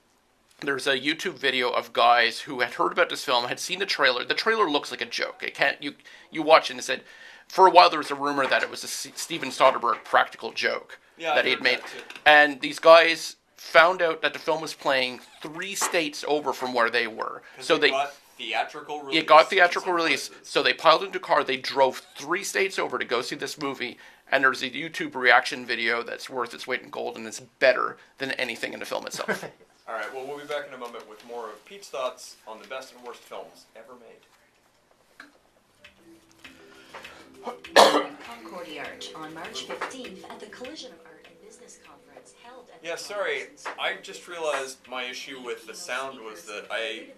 there's a YouTube video of guys who had heard about this film, had seen the trailer. The trailer looks like a joke. It can't. You watch it and it said, for a while there was a rumor that it was a Steven Soderbergh practical joke that he had made. And these guys found out that the film was playing 3 states over from where they were. So they got theatrical release. It got theatrical release. So they piled into a car. They drove 3 states over to go see this movie. And there's a YouTube reaction video that's worth its weight in gold, and it's better than anything in the film itself. All right, well, we'll be back in a moment with more of Pete's thoughts on the best and worst films ever made. Concordia Arch on March 15th at the Collision of Art and Business Conference held at Yeah, sorry, I just realized my issue with the sound was that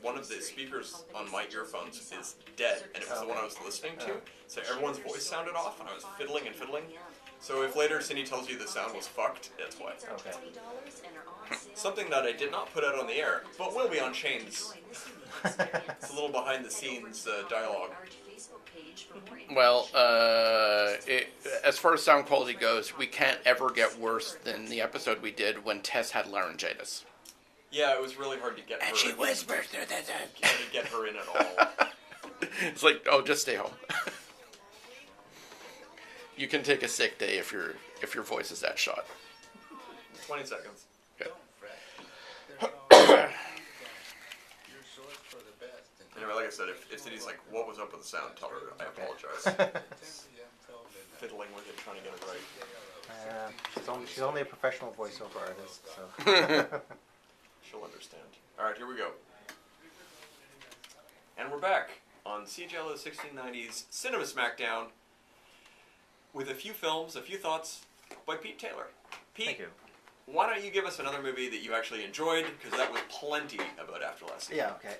one of the speakers on my earphones is dead, and it was the one I was listening to, so everyone's voice sounded off, and I was fiddling and fiddling. So if later Cindy tells you the sound was fucked, that's why. Okay. Something that I did not put out on the air, but will be on Shane's. It's a little behind the scenes dialogue. Well, as far as sound quality goes, we can't ever get worse than the episode we did when Tess had laryngitis. Yeah, it was really hard to get her. And she whispers through the Hard to get her in at all. It's like, oh, just stay home. You can take a sick day if your voice is that shot. 20 seconds. Okay. Anyway, like I said, if Cindy's like, what was up with the sound, tell her I apologize. Fiddling with it, trying to get it right. She's only a professional voiceover artist, so. She'll understand. Alright, here we go. And we're back on CJLO 1690's Cinema Smackdown with a few films, a few thoughts by Pete Taylor. Pete, Thank you. Why don't you give us another movie that you actually enjoyed, because that was plenty about After Last Season. Yeah, okay.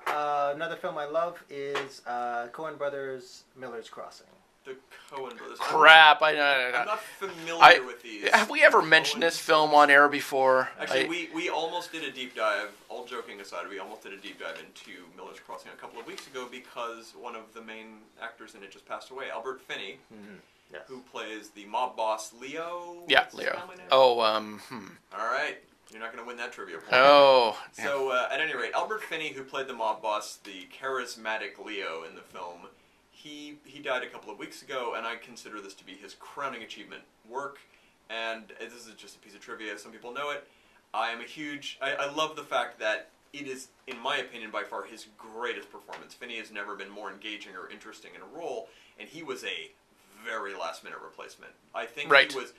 Another film I love is Coen Brothers' Miller's Crossing. The Coen brothers. Crap! I'm not familiar with these. Have we ever mentioned this film on air before? Actually, we almost did a deep dive, all joking aside, we almost did a deep dive into Miller's Crossing a couple of weeks ago because one of the main actors in it just passed away, Albert Finney, Yes. who plays the mob boss Leo. Yeah, What's his Leo. family name? Oh, All right. You're not going to win that trivia point. Oh. So, at any rate, Albert Finney, who played the mob boss, the charismatic Leo in the film, he died a couple of weeks ago, and I consider this to be his crowning achievement work. And this is just a piece of trivia. Some people know it. I love the fact that it is, in my opinion, by far his greatest performance. Finney has never been more engaging or interesting in a role, and he was a very last-minute replacement. I think he was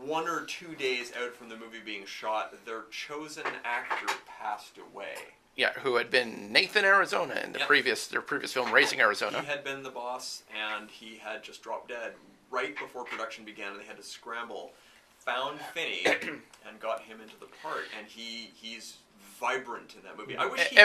1 or 2 days out from the movie being shot. Their chosen actor passed away. Yeah, who had been Nathan Arizona in their previous film, Raising Arizona. He had been the boss, and he had just dropped dead right before production began, and they had to scramble. Found Finney and got him into the part, and he's vibrant in that movie. I wish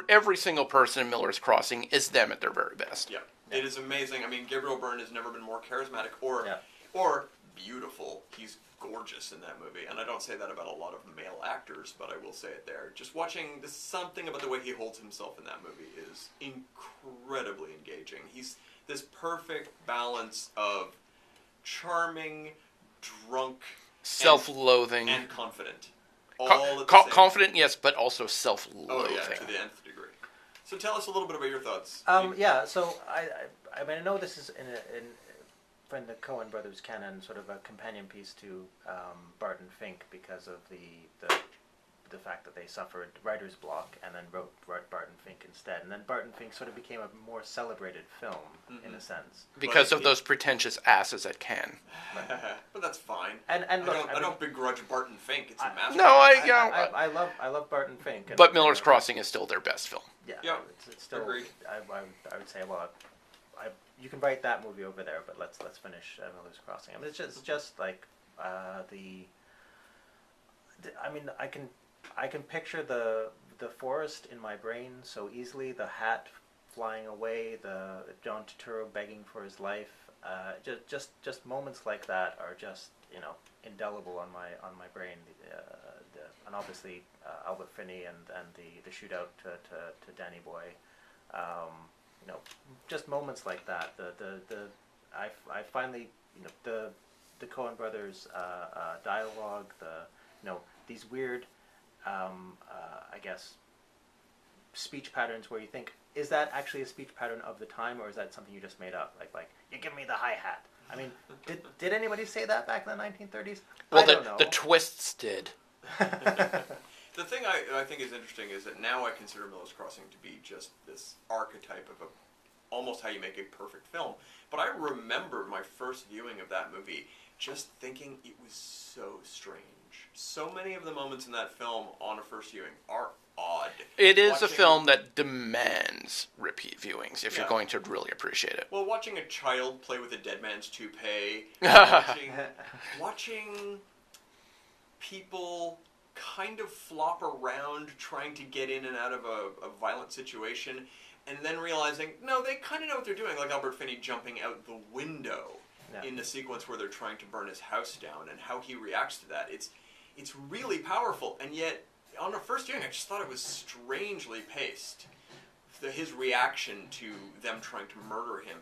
every single person in Miller's Crossing is them at their very best. Yeah, it is amazing. I mean, Gabriel Byrne has never been more charismatic or beautiful. He's gorgeous in that movie, and I don't say that about a lot of male actors, but I will say it there. Just watching something about the way he holds himself in that movie is incredibly engaging. He's this perfect balance of charming, drunk, self-loathing, and confident. All at the same confident, yes, but also self-loathing. Oh yeah, to the nth degree. So tell us a little bit about your thoughts. So I mean, I know this is in the Coen brothers canon, sort of a companion piece to Barton Fink because of the fact that they suffered writer's block and then wrote Barton Fink instead. And then Barton Fink sort of became a more celebrated film in a sense. Because of those pretentious asses at Cannes. But that's fine. And look, I don't begrudge Barton Fink. It's a masterpiece. No, I love Barton Fink. But Miller's Crossing is still their best film. Yeah. It's still. Agreed. I would say, well, you can write that movie over there, but let's finish Miller's Crossing. I mean, it's just like I mean, I can picture the forest in my brain so easily. The hat flying away, the John Turturro begging for his life. Just moments like that are just indelible on my brain. And obviously Albert Finney and the shootout to Danny Boy. Just moments like that. I finally the Coen brothers dialogue. These weird I guess speech patterns where you think, is that actually a speech pattern of the time, or is that something you just made up? Like you give me the hi-hat. I mean, did anybody say that back in the 1930s? Well, I don't know. The twists did. The thing I think is interesting is that now I consider Miller's Crossing to be just this archetype of almost how you make a perfect film. But I remember my first viewing of that movie just thinking it was so strange. So many of the moments in that film on a first viewing are odd. It is a film that demands repeat viewings if you're going to really appreciate it. Well, watching a child play with a dead man's toupee, watching people kind of flop around trying to get in and out of a violent situation, and then realizing, no, they kind of know what they're doing, like Albert Finney jumping out the window in the sequence where they're trying to burn his house down, and how he reacts to that. It's really powerful, and yet, on a first viewing, I just thought it was strangely paced. His reaction to them trying to murder him,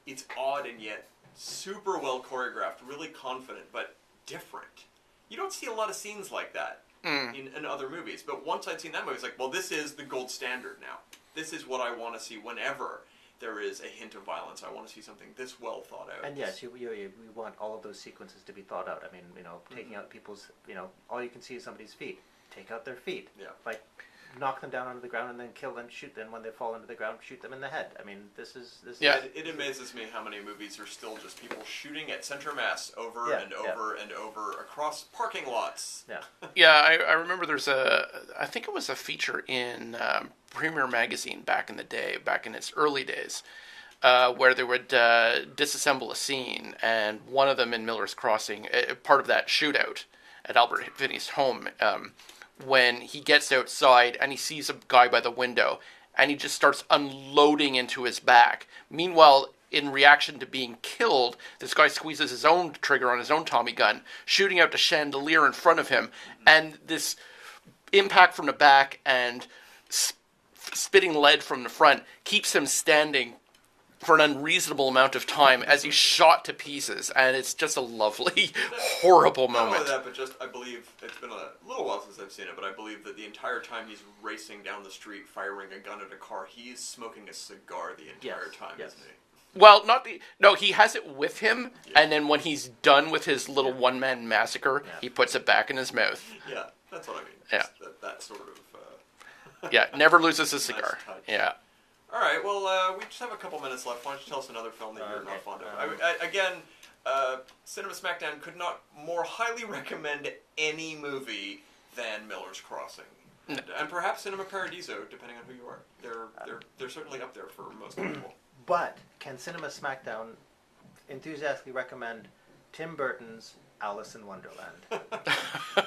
it's odd and yet super well choreographed, really confident, but different. You don't see a lot of scenes like that in other movies, but once I'd seen that movie, it's like, well, this is the gold standard now. This is what I want to see whenever there is a hint of violence. I want to see something this well thought out. And yes, we want all of those sequences to be thought out. I mean, taking out people's, all you can see is somebody's feet. Take out their feet. Yeah. Like, knock them down onto the ground and then kill them, shoot them when they fall into the ground, shoot them in the head. I mean, this is... It amazes me how many movies are still just people shooting at center mass over and over across parking lots. Yeah. Yeah, I remember I think it was a feature in Premiere Magazine back in the day, back in its early days, where they would disassemble a scene, and one of them in Miller's Crossing, part of that shootout at Albert Finney's home, when he gets outside and he sees a guy by the window and he just starts unloading into his back. Meanwhile, in reaction to being killed, this guy squeezes his own trigger on his own Tommy gun, shooting out the chandelier in front of him, and this impact from the back and spitting lead from the front keeps him standing for an unreasonable amount of time as he's shot to pieces, and it's just a lovely, horrible Not moment. only that, but just, I believe, it's been a little while since I've seen it, but I believe that the entire time he's racing down the street firing a gun at a car, he's smoking a cigar the entire time, isn't he? Well, he has it with him, and then when he's done with his little one-man massacre, he puts it back in his mouth. Yeah, that's what I mean. Yeah. Just that sort of... Yeah, never loses a cigar. touch. Yeah. All right, well, we just have a couple minutes left. Why don't you tell us another film that you're not fond of? Again, Cinema Smackdown could not more highly recommend any movie than Miller's Crossing. And perhaps Cinema Paradiso, depending on who you are. They're certainly up there for most people. But can Cinema Smackdown enthusiastically recommend Tim Burton's Alice in Wonderland?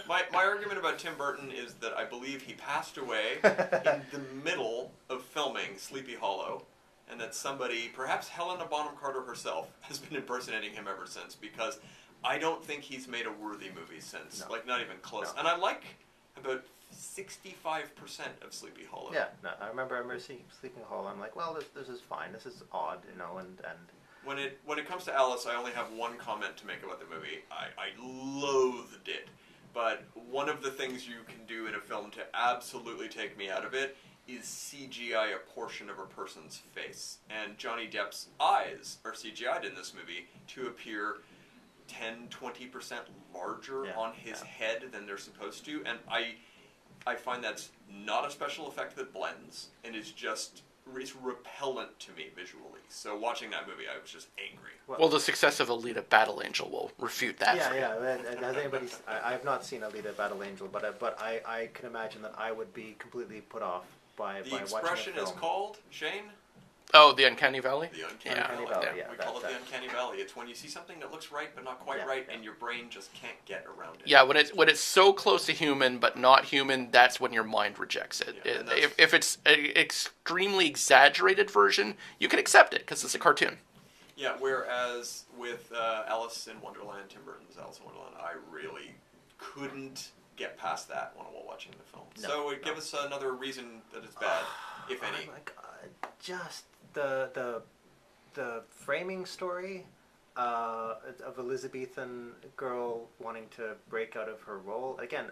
My argument about Tim Burton is that I believe he passed away in the middle of filming Sleepy Hollow, and that somebody, perhaps Helena Bonham Carter herself, has been impersonating him ever since, because I don't think he's made a worthy movie since. No. Like, not even close. No. And I like about 65% of Sleepy Hollow. Yeah, no, I remember seeing Sleeping Hollow. I'm like, well, this is fine. This is odd, and When it comes to Alice, I only have one comment to make about the movie. I loathed it. But one of the things you can do in a film to absolutely take me out of it is CGI a portion of a person's face. And Johnny Depp's eyes are CGI'd in this movie to appear 10-20% larger on his head than they're supposed to. And I find that's not a special effect that blends, and is just... it's repellent to me visually. So watching that movie, I was just angry. Well, the success of Alita Battle Angel will refute that. Has anybody? I have not seen Alita Battle Angel, but I can imagine that I would be completely put off by The watching expression a is film. called, Shane? Oh, the Uncanny Valley? The Uncanny Valley. Yeah, We call it the Uncanny Valley. It's when you see something that looks right but not quite right, and your brain just can't get around it. Yeah, when it's so close to human but not human, that's when your mind rejects it. Yeah, If it's an extremely exaggerated version, you can accept it because it's a cartoon. Yeah, whereas with Alice in Wonderland, Tim Burton's Alice in Wonderland, I really couldn't get past that when watching the film. So give us another reason that it's bad, if any. Oh my God, just the framing story of Elizabethan girl wanting to break out of her role again.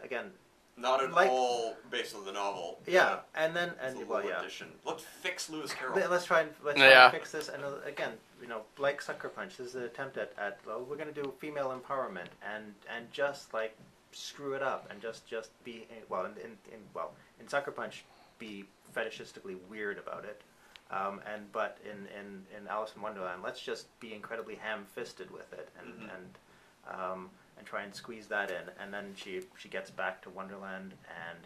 Not at all based on the novel. Yeah, and then addition. Let's fix Lewis Carroll. Let's try and fix this. And again, like Sucker Punch, this is an attempt at we're going to do female empowerment and just like screw it up and just be in Sucker Punch be fetishistically weird about it. But in Alice in Wonderland, let's just be incredibly ham-fisted with it and try and squeeze that in. And then she gets back to Wonderland, and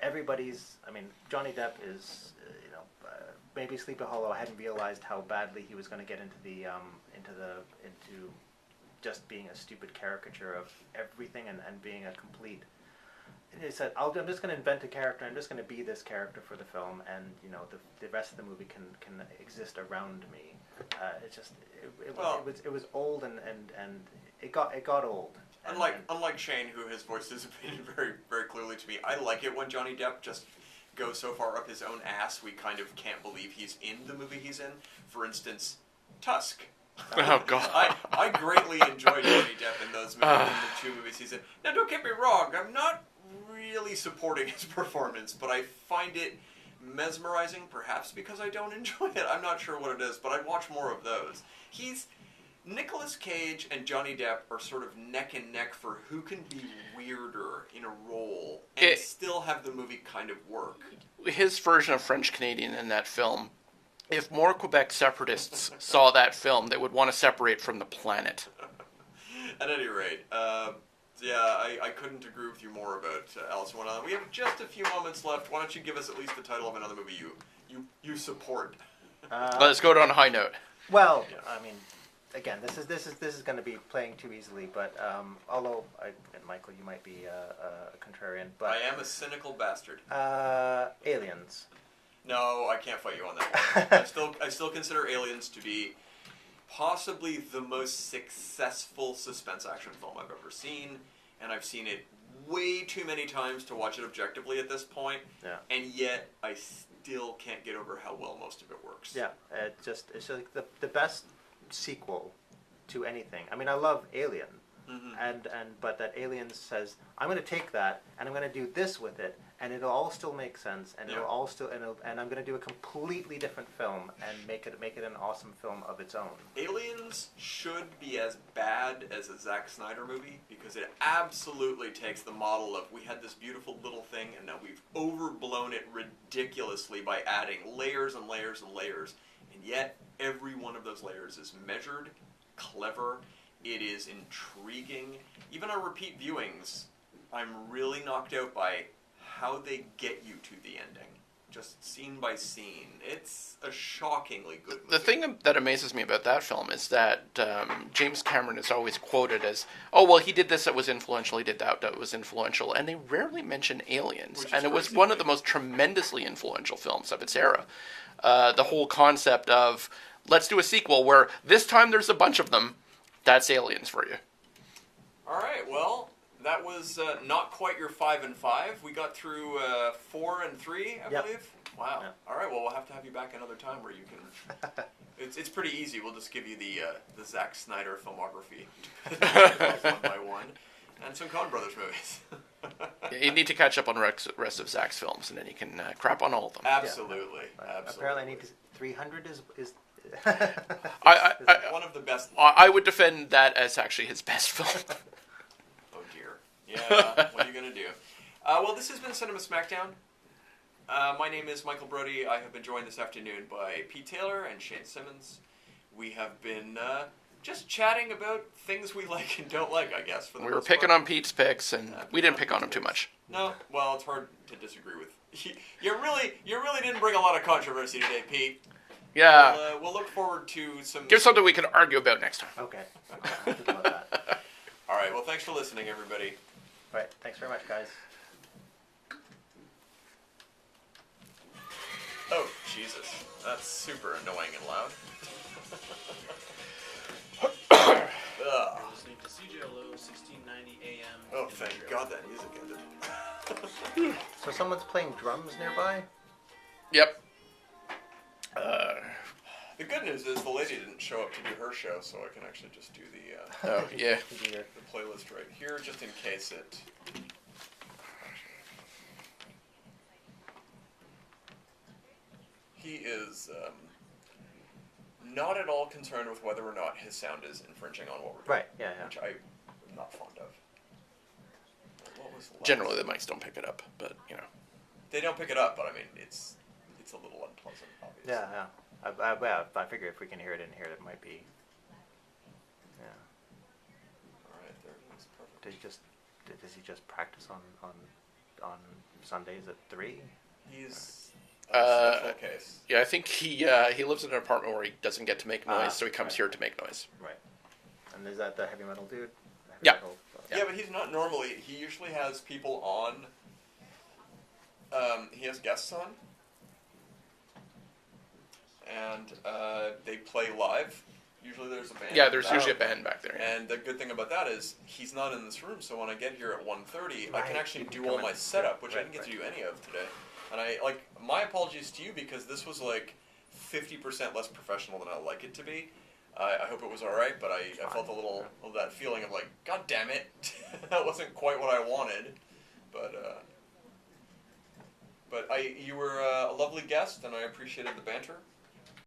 everybody's. I mean, Johnny Depp is maybe Sleepy Hollow. I hadn't realized how badly he was going to get into just being a stupid caricature of everything and being a complete. He said, I'm just going to invent a character. I'm just going to be this character for the film, and the rest of the movie can exist around me. It was old and it got old. Unlike Shane, who has voiced his opinion very very clearly to me, I like it when Johnny Depp just goes so far up his own ass we kind of can't believe he's in the movie he's in. For instance, Tusk. Oh God! I greatly enjoyed Johnny Depp in those movies, in the two movies he's in. Now, don't get me wrong, I'm not really supporting his performance, but I find it mesmerizing, perhaps because I don't enjoy it. I'm not sure what it is, but I'd watch more of those. Nicolas Cage and Johnny Depp are sort of neck and neck for who can be weirder in a role and still have the movie kind of work. His version of French Canadian in that film. If more Quebec separatists saw that film, they would want to separate from the planet. At any rate, I couldn't agree with you more about Alice in Wonderland. We have just a few moments left. Why don't you give us at least the title of another movie you support? Let's go on a high note. Well, I mean, again, this is going to be playing too easily. But although, and Michael, you might be a contrarian, but I am a cynical bastard. Aliens. No, I can't fight you on that one. I still consider Aliens to be possibly the most successful suspense action film I've ever seen, and I've seen it way too many times to watch it objectively at this point. Yeah. And yet I still can't get over how well most of it works. Yeah, it's just like the best sequel to anything. I mean, I love Alien, but that Alien says I'm going to take that and I'm going to do this with it, and it'll all still make sense, and it'll all still and I'm going to do a completely different film and make it an awesome film of its own. Aliens should be as bad as a Zack Snyder movie because it absolutely takes the model of we had this beautiful little thing and now we've overblown it ridiculously by adding layers and layers and layers, and yet every one of those layers is measured, clever, it is intriguing. Even on repeat viewings, I'm really knocked out by how they get you to the ending. Just scene by scene. It's a shockingly good movie. The thing that amazes me about that film is that James Cameron is always quoted as, oh, well, he did this that was influential, he did that was influential, and they rarely mention Aliens. And it was one of the most tremendously influential films of its era. The whole concept of, let's do a sequel where this time there's a bunch of them, that's Aliens for you. All right, well, that was not quite your 5 and 5. We got through 4 and 3, I believe. Wow. Yep. All right, well, we'll have to have you back another time where you can... it's pretty easy. We'll just give you the Zack Snyder filmography one by one, and some Coen Brothers movies. You need to catch up on the rest of Zack's films, and then you can crap on all of them. Absolutely. Absolutely. Apparently, I need 300 is one of the best. I would defend that as actually his best film. Oh dear. Yeah. What are you gonna do? Well, this has been Cinema Smackdown. My name is Michael Brody. I have been joined this afternoon by Pete Taylor and Shane Simmons. We have been just chatting about things we like and don't like, I guess. For the we were picking on Pete's picks, and we didn't pick on him too much. No, well, it's hard to disagree with. You really didn't bring a lot of controversy today, Pete. Yeah. We'll look forward to some... Give something we can argue about next time. Okay. I'll think about that. All right, well, thanks for listening, everybody. All right, thanks very much, guys. Oh, Jesus. That's super annoying and loud. You're listening to CJLO 1690 AM. Oh, thank God that music ended. So someone's playing drums nearby? Yep. The good news is the lady didn't show up to do her show, so I can actually just do the Oh, yeah. the playlist right here, just in case it... He is not at all concerned with whether or not his sound is infringing on what we're doing. Right, yeah. Which I'm not fond of. What was the last... Generally, the mics don't pick it up, but, you know. They don't pick it up, but I mean, it's a little unpleasant, obviously. Yeah. I figure if we can hear it in here, it might be. Yeah. All right, there it is. Perfect. Does he just practice on Sundays at 3? He's a special case. Yeah, I think he lives in an apartment where he doesn't get to make noise, so he comes here to make noise. Right. And is that the heavy metal dude? Yeah. Yeah, but he's not normally. He usually has people on. He has guests on. And they play live. Usually there's a band. Yeah, there's usually a band back there. And the good thing about that is he's not in this room, so when I get here at 1:30, I Right. can actually You can do come all my in. setup, which I Right, didn't get to right. do any of today. And my apologies to you because this was like 50% less professional than I like it to be. I hope it was all right, but I felt a little of that feeling of like, God damn it, that wasn't quite what I wanted. But you were a lovely guest, and I appreciated the banter.